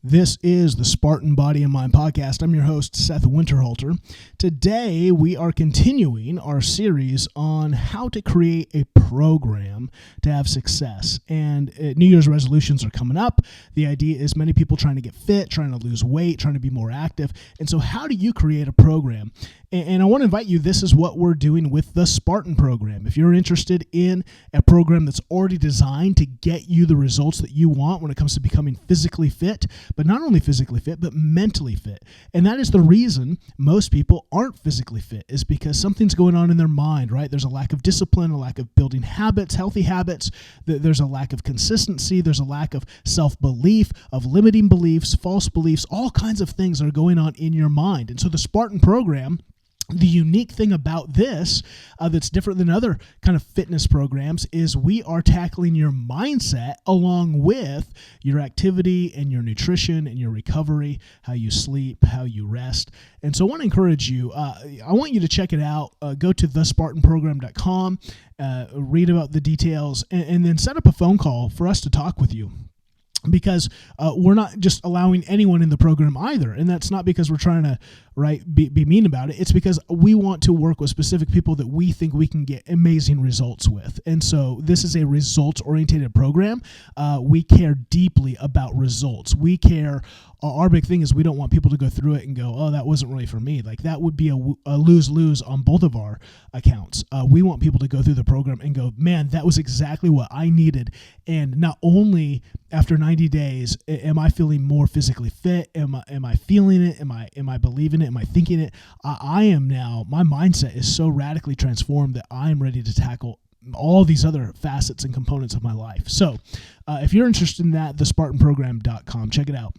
This is the Spartan Body Mind Podcast. I'm your host, Seth Winterhalter. Today, we are continuing our series on how to create a program to have success. And New Year's resolutions are coming up. The idea is many people trying to get fit, trying to lose weight, trying to be more active. And so how do you create a program? And I want to invite you, this is what we're doing with the Spartan program. If you're interested in a program that's already designed to get you the results that you want when it comes to becoming physically fit, but not only physically fit, but mentally fit. And that is the reason most people aren't physically fit, is because something's going on in their mind, right? There's a lack of discipline, a lack of building habits, healthy habits. There's a lack of consistency. There's a lack of self-belief, of limiting beliefs, false beliefs, all kinds of things are going on in your mind. And so the Spartan program, the unique thing about this that's different than other kind of fitness programs is we are tackling your mindset along with your activity and your nutrition and your recovery, how you sleep, how you rest. And so I want to encourage you, I want you to check it out. Go to thespartanprogram.com, read about the details, and then set up a phone call for us to talk with you. Because we're not just allowing anyone in the program either. And that's not because we're trying to be mean about it. It's because we want to work with specific people that we think we can get amazing results with. And so this is a results-oriented program. We care deeply about results. We care. Our big thing is we don't want people to go through it and go, oh, that wasn't really for me. Like that would be a lose-lose on both of our accounts. We want people to go through the program and go, man, that was exactly what I needed. And not only after 90 days, am I feeling more physically fit? Am I feeling it? Am I believing it? Am I thinking it? I am now. My mindset is so radically transformed that I am ready to tackle all these other facets and components of my life. So if you're interested in that, thespartanprogram.com, check it out.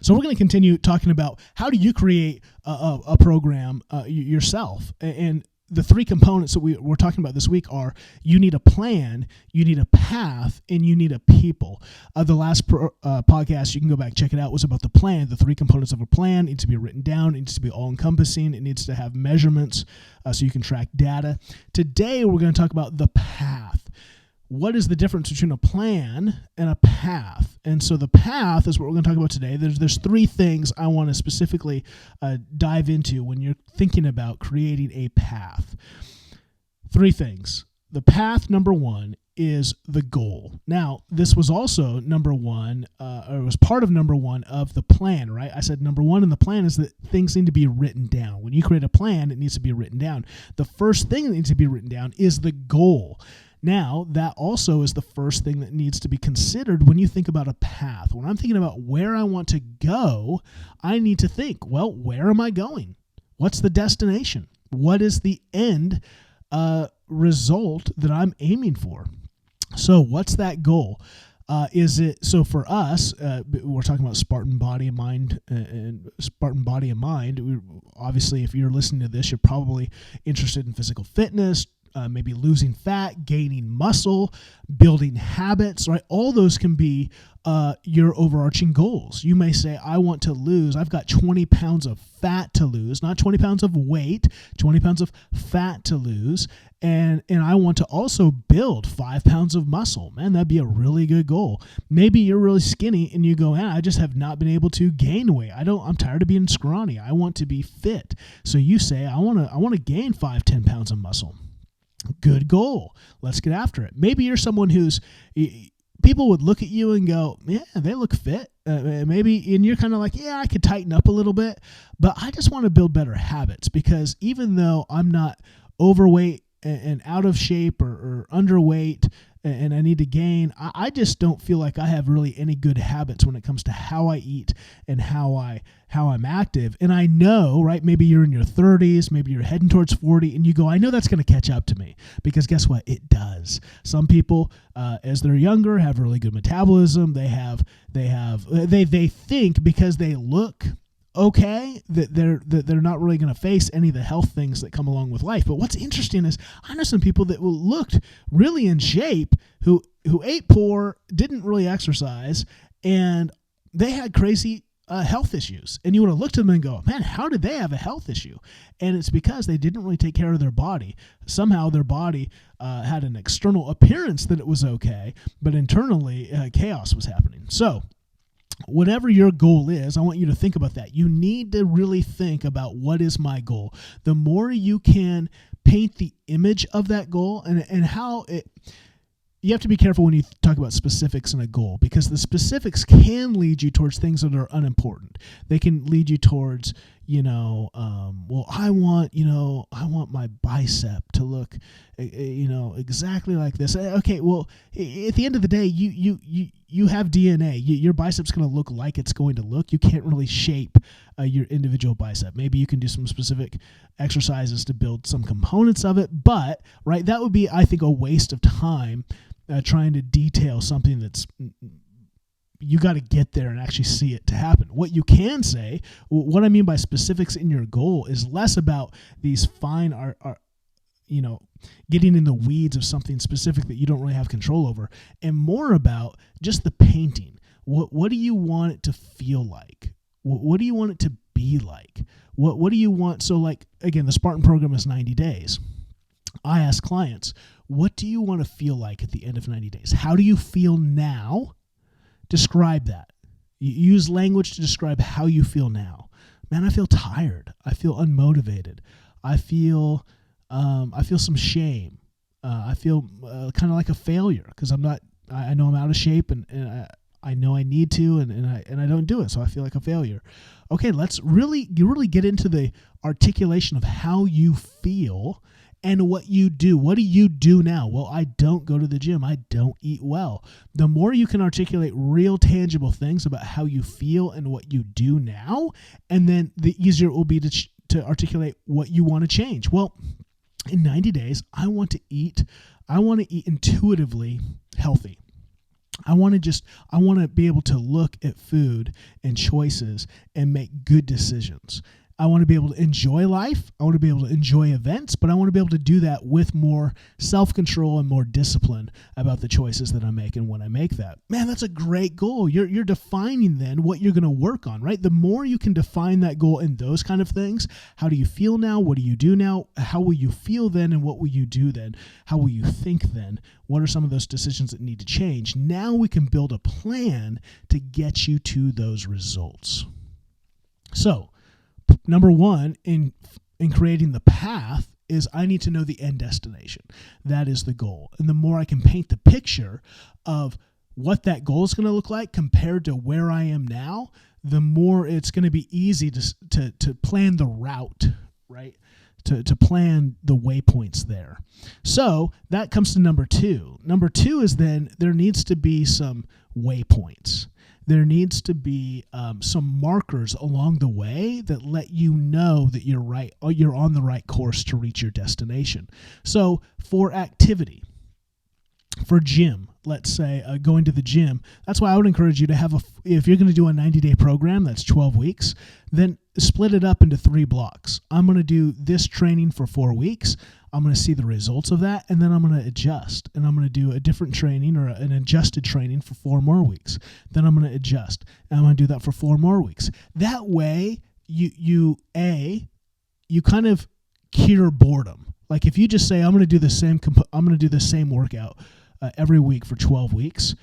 So we're going to continue talking about how do you create a program yourself. And the three components that we're talking about this week are you need a plan, you need a path, and you need a people. The last podcast, you can go back and check it out, was about the plan. The three components of a plan needs to be written down. It needs to be all-encompassing. It needs to have measurements so you can track data. Today, we're going to talk about the path. What is the difference between a plan and a path? And so the path is what we're going to talk about today. There's three things I want to specifically dive into when you're thinking about creating a path. Three things. The path, number one, is the goal. Now, this was also number one, or it was part of number one of the plan, right? I said number one in the plan is that things need to be written down. When you create a plan, it needs to be written down. The first thing that needs to be written down is the goal. Now, that also is the first thing that needs to be considered when you think about a path. When I'm thinking about where I want to go, I need to think, well, where am I going? What's the destination? What is the end result that I'm aiming for? So what's that goal? So for us, we're talking about Spartan Body and Mind and Spartan Body and Mind. Obviously, if you're listening to this, you're probably interested in physical fitness, maybe losing fat, gaining muscle, building habits, right? All those can be your overarching goals. You may say, I've got 20 pounds of fat to lose, not 20 pounds of weight, 20 pounds of fat to lose. And I want to also build 5 pounds of muscle. Man, that'd be a really good goal. Maybe you're really skinny and you go, I just have not been able to gain weight. I'm tired of being scrawny. I want to be fit. So you say, I want to gain 5-10 pounds of muscle. Good goal. Let's get after it. Maybe you're someone people would look at you and go, yeah, they look fit. And you're kind of like, yeah, I could tighten up a little bit, but I just want to build better habits because even though I'm not overweight and out of shape or underweight and I need to gain, I just don't feel like I have really any good habits when it comes to how I eat and how I'm active. And I know, right, maybe you're in your 30s, maybe you're heading towards 40 and you go, I know that's going to catch up to me because guess what? It does. Some people, as they're younger, have really good metabolism. They think because they look okay that they're not really going to face any of the health things that come along with life. But what's interesting is I know some people that looked really in shape who ate poor, didn't really exercise, and they had crazy health issues. And you would have looked at them and go, man, how did they have a health issue? And it's because they didn't really take care of their body. Somehow their body had an external appearance that it was okay, but internally chaos was happening. So whatever your goal is, I want you to think about that. You need to really think about, what is my goal? The more you can paint the image of that goal and how it, you have to be careful when you talk about specifics in a goal, because the specifics can lead you towards things that are unimportant. They can lead you towards, well, I want my bicep to look, exactly like this. Okay, well, at the end of the day, you have DNA. Your bicep's going to look like it's going to look. You can't really shape your individual bicep. Maybe you can do some specific exercises to build some components of it, but right, that would be, I think, a waste of time trying to detail something that's, you got to get there and actually see it to happen. What you can say, what I mean by specifics in your goal, is less about these fine getting in the weeds of something specific that you don't really have control over, and more about just the painting. What do you want it to feel like? What do you want it to be like? What do you want? So, like, again, the Spartan program is 90 days. I ask clients, what do you want to feel like at the end of 90 days? How do you feel now? Describe that. Use language to describe how you feel now. Man, I feel tired. I feel unmotivated. I feel some shame. I feel kind of like a failure because I know I'm out of shape and I know I need to and I don't do it, so I feel like a failure. Okay, let's really get into the articulation of how you feel and what you do. What do you do now? Well, I don't go to the gym. I don't eat well. The more you can articulate real tangible things about how you feel and what you do now, and then the easier it will be to articulate what you want to change. Well, in 90 days, I want to eat intuitively healthy. I want to be able to look at food and choices and make good decisions. I want to be able to enjoy life. I want to be able to enjoy events, but I want to be able to do that with more self-control and more discipline about the choices that I make and when I make that. Man, that's a great goal. You're defining then what you're going to work on, right? The more you can define that goal in those kind of things, how do you feel now? What do you do now? How will you feel then? And what will you do then? How will you think then? What are some of those decisions that need to change? Now we can build a plan to get you to those results. So, number one in creating the path is I need to know the end destination. That is the goal. And the more I can paint the picture of what that goal is going to look like compared to where I am now, the more it's going to be easy to plan the route, right? To plan the waypoints there. So that comes to number two. Number two is then there needs to be some waypoints. There needs to be some markers along the way that let you know that you're on the right course to reach your destination. So for activity, for gym, let's say going to the gym, that's why I would encourage you to have if you're going to do a 90-day program, that's 12 weeks, then split it up into 3 blocks. I'm going to do this training for 4 weeks. I'm going to see the results of that, and then I'm going to adjust. And I'm going to do a different training or an adjusted training for 4 more weeks. Then I'm going to adjust, and I'm going to do that for 4 more weeks. That way, you kind of cure boredom. Like if you just say, I'm going to do the same workout every week for 12 weeks.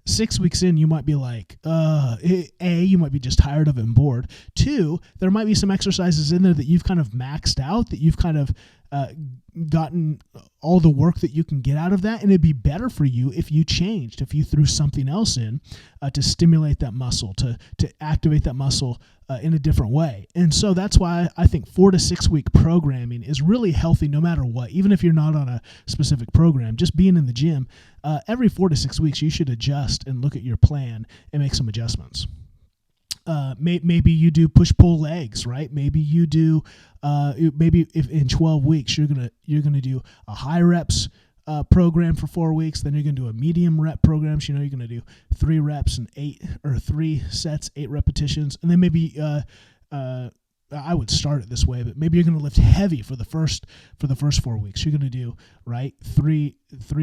6 weeks in, you might be like, you might be just tired of it and bored. 2, there might be some exercises in there that you've kind of maxed out, that you've kind of gotten all the work that you can get out of that. And it'd be better for you if you changed, if you threw something else in to stimulate that muscle, to activate that muscle in a different way. And so that's why I think 4 to 6 week programming is really healthy no matter what. Even if you're not on a specific program, just being in the gym, every 4 to 6 weeks, you should adjust and look at your plan and make some adjustments. Maybe you do push-pull legs, right? Maybe you do, maybe if in 12 weeks you're gonna do a high reps program for 4 weeks, then you're gonna do a medium rep program. So, you're gonna do 3 reps and 3 sets, 8 repetitions, and then maybe I would start it this way, but maybe you're going to lift heavy for the first 4 weeks. You're going to do, right, three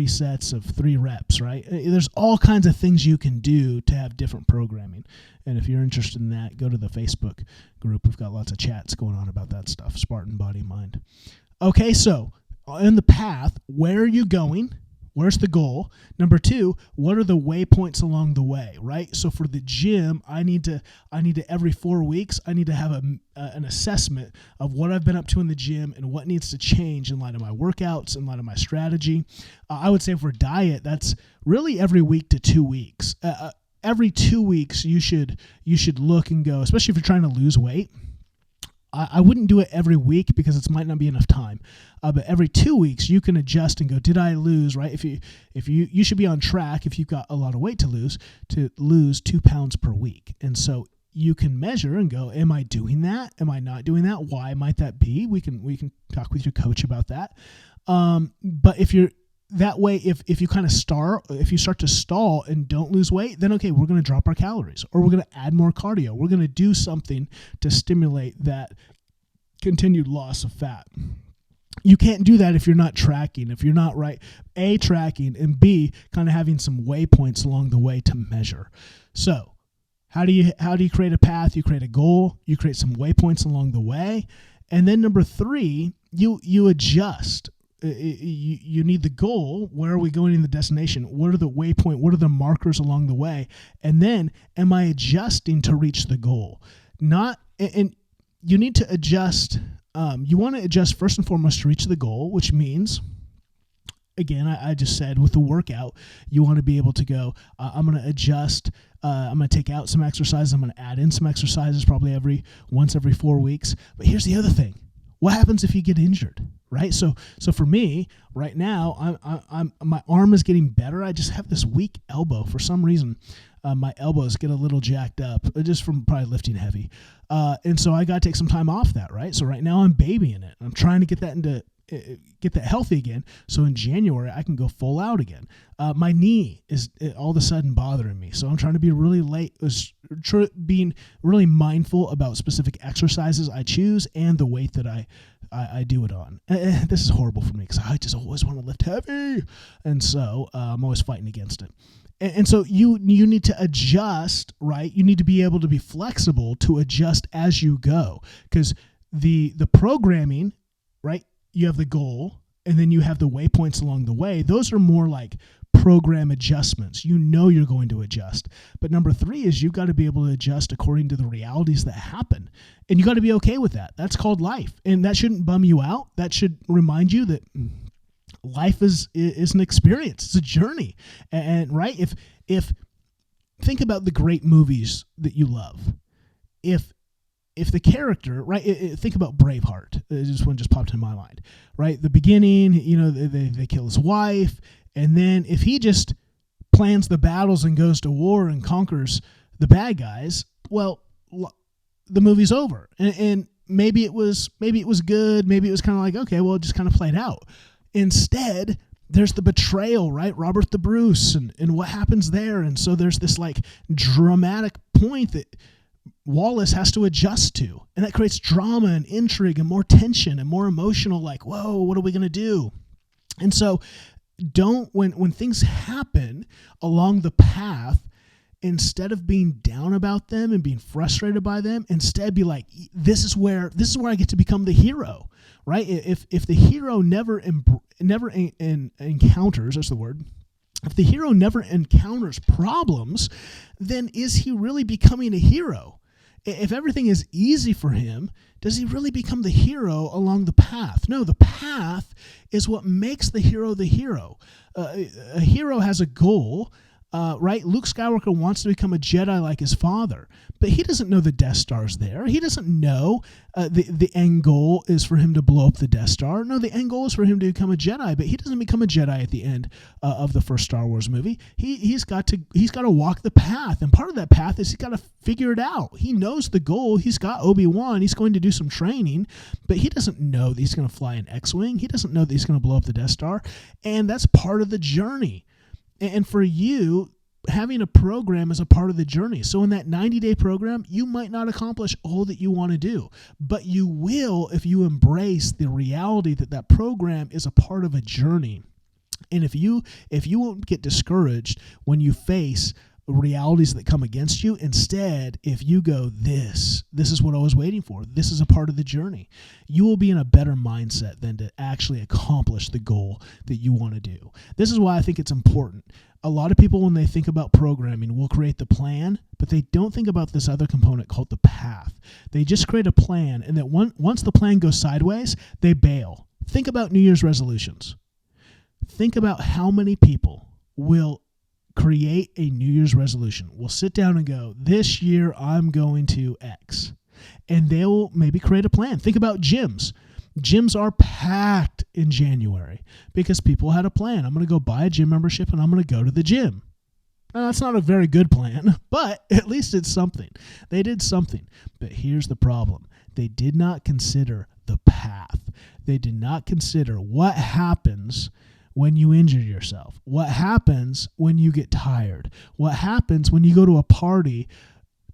sets of 3 reps, right? There's all kinds of things you can do to have different programming. And if you're interested in that, go to the Facebook group. We've got lots of chats going on about that stuff, Spartan Body Mind. Okay, so in the path, where are you going? where's the goal? Number 2, what are the waypoints along the way, right? So for the gym, I need to every 4 weeks, I need to have an assessment of what I've been up to in the gym and what needs to change in light of my workouts, in light of my strategy. I would say for diet, that's really every week to 2 weeks. Every 2 weeks, you should look and go, especially if you're trying to lose weight. I wouldn't do it every week because it might not be enough time. But every 2 weeks, you can adjust and go, did I lose, right? If you should be on track, if you've got a lot of weight to lose 2 pounds per week. And so you can measure and go, am I doing that? Am I not doing that? Why might that be? We can talk with your coach about that. But if you're that way, if you start to stall and don't lose weight, then okay, we're going to drop our calories, or we're going to add more cardio. We're going to do something to stimulate that continued loss of fat. You can't do that if you're not tracking, if you're not tracking, and B, kind of having some waypoints along the way to measure. So how do you create a path? You create a goal, you create some waypoints along the way. And then number 3, you adjust. You need the goal. Where are we going in the destination? What are the waypoint? What are the markers along the way? And then, am I adjusting to reach the goal? And you need to adjust. You want to adjust first and foremost to reach the goal, which means, again, I just said with the workout, you want to be able to go, I'm going to adjust. I'm going to take out some exercises. I'm going to add in some exercises probably once every 4 weeks. But here's the other thing. What happens if you get injured, right? So for me right now, I'm my arm is getting better. I just have this weak elbow for some reason. My elbows get a little jacked up just from probably lifting heavy, and so I got to take some time off that, right? So right now I'm babying it. I'm trying to get that healthy again. So in January I can go full out again. My knee is all of a sudden bothering me, so I'm trying to be being really mindful about specific exercises I choose and the weight that I do it on. This is horrible for me because I just always want to lift heavy, and so I'm always fighting against it. And so you need to adjust, right? You need to be able to be flexible to adjust as you go, because the programming, right? You have the goal, and then you have the waypoints along the way. Those are more like program adjustments. You're going to adjust. But number 3 is you've got to be able to adjust according to the realities that happen. And you got to be okay with that. That's called life. And that shouldn't bum you out. That should remind you that life is an experience. It's a journey. And right, if think about the great movies that you love. If the character, right, think about Braveheart. This one just popped in my mind, right? The beginning, they kill his wife, and then if he just plans the battles and goes to war and conquers the bad guys, well, the movie's over. And maybe it was good, maybe it was kind of like, okay, well, it just kind of played out. Instead, there's the betrayal, right? Robert the Bruce and what happens there. And so there's this like dramatic point that Wallace has to adjust to, and that creates drama and intrigue and more tension and more emotional, like, whoa, what are we going to do? And so when things happen along the path, instead of being down about them and being frustrated by them, instead be like, this is where I get to become the hero, right? If the hero never encounters, that's the word, if the hero never encounters problems, then is he really becoming a hero? If everything is easy for him, does he really become the hero along the path? No, the path is what makes the hero the hero. A hero has a goal, right? Luke Skywalker wants to become a Jedi like his father, but he doesn't know the Death Star's there. He doesn't know the end goal is for him to blow up the Death Star. No, the end goal is for him to become a Jedi, but he doesn't become a Jedi at the end of the first Star Wars movie. He's got to walk the path, and part of that path is he's got to figure it out. He knows the goal. He's got Obi-Wan. He's going to do some training, but he doesn't know that he's going to fly an X-Wing. He doesn't know that he's going to blow up the Death Star, and that's part of the journey. And for you, having a program is a part of the journey. So in that 90-day program, you might not accomplish all that you want to do, but you will if you embrace the reality that program is a part of a journey. And if you won't get discouraged when you face realities that come against you. Instead, if you go, this is what I was waiting for, this is a part of the journey, you will be in a better mindset than to actually accomplish the goal that you want to do. This is why I think it's important. A lot of people, when they think about programming, will create the plan, but they don't think about this other component called the path. They just create a plan, and that once the plan goes sideways, they bail. Think about New Year's resolutions. Think about how many people will create a New Year's resolution. We'll sit down and go, this year I'm going to X. And they'll maybe create a plan. Think about gyms. Gyms are packed in January because people had a plan. I'm going to go buy a gym membership and I'm going to go to the gym. Now, that's not a very good plan, but at least it's something. They did something. But here's the problem. They did not consider the path. They did not consider what happens when you injure yourself, what happens when you get tired, what happens when you go to a party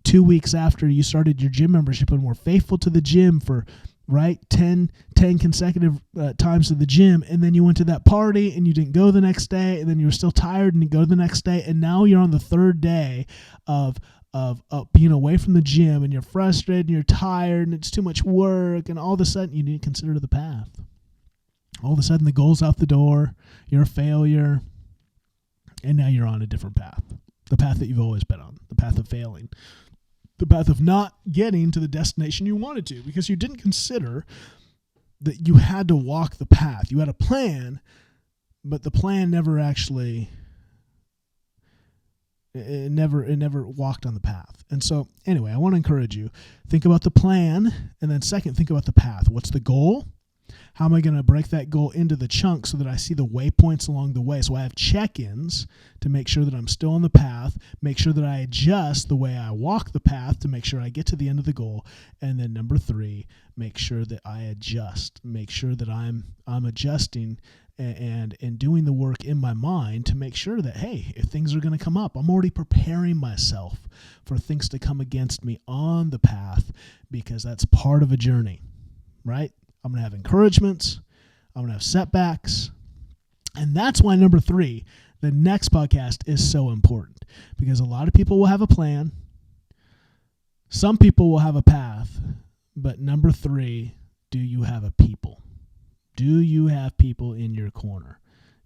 2 weeks after you started your gym membership and were faithful to the gym for 10 consecutive times to the gym, and then you went to that party and you didn't go the next day, and then you were still tired and you go the next day, and now you're on the third day of being away from the gym, and you're frustrated and you're tired and it's too much work, and all of a sudden you need to consider the path. All of a sudden the goal's out the door, you're a failure, and now you're on a different path. The path that you've always been on, the path of failing, the path of not getting to the destination you wanted to, because you didn't consider that you had to walk the path. You had a plan, but the plan never actually, it never walked on the path. And so anyway, I want to encourage you, think about the plan, and then second, think about the path. What's the goal? How am I going to break that goal into the chunks so that I see the waypoints along the way? So I have check-ins to make sure that I'm still on the path, make sure that I adjust the way I walk the path to make sure I get to the end of the goal. And then number 3, make sure that I adjust, make sure that I'm adjusting and doing the work in my mind to make sure that, hey, if things are going to come up, I'm already preparing myself for things to come against me on the path, because that's part of a journey, right? I'm going to have encouragements. I'm going to have setbacks. And that's why number 3, the next podcast, is so important, because a lot of people will have a plan. Some people will have a path. But number 3, do you have a people? Do you have people in your corner?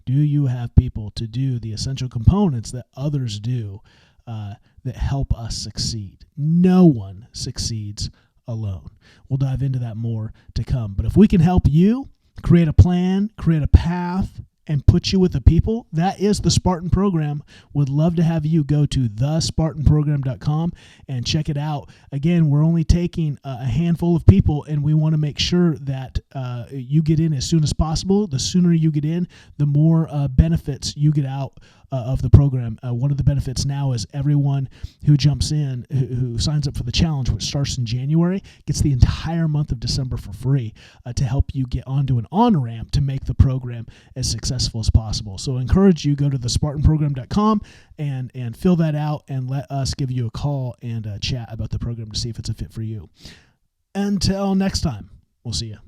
Do you have people to do the essential components that others do that help us succeed? No one succeeds alone. We'll dive into that more to come. But if we can help you create a plan, create a path, and put you with the people, that is the Spartan Program. Would love to have you go to thespartanprogram.com and check it out. Again, we're only taking a handful of people, and we want to make sure that you get in as soon as possible. The sooner you get in, the more benefits you get out of the program. One of the benefits now is everyone who jumps in, who signs up for the challenge, which starts in January, gets the entire month of December for free to help you get onto an on-ramp to make the program as successful as possible. So I encourage you, go to thespartanprogram.com and fill that out, and let us give you a call and chat about the program to see if it's a fit for you. Until next time, we'll see you.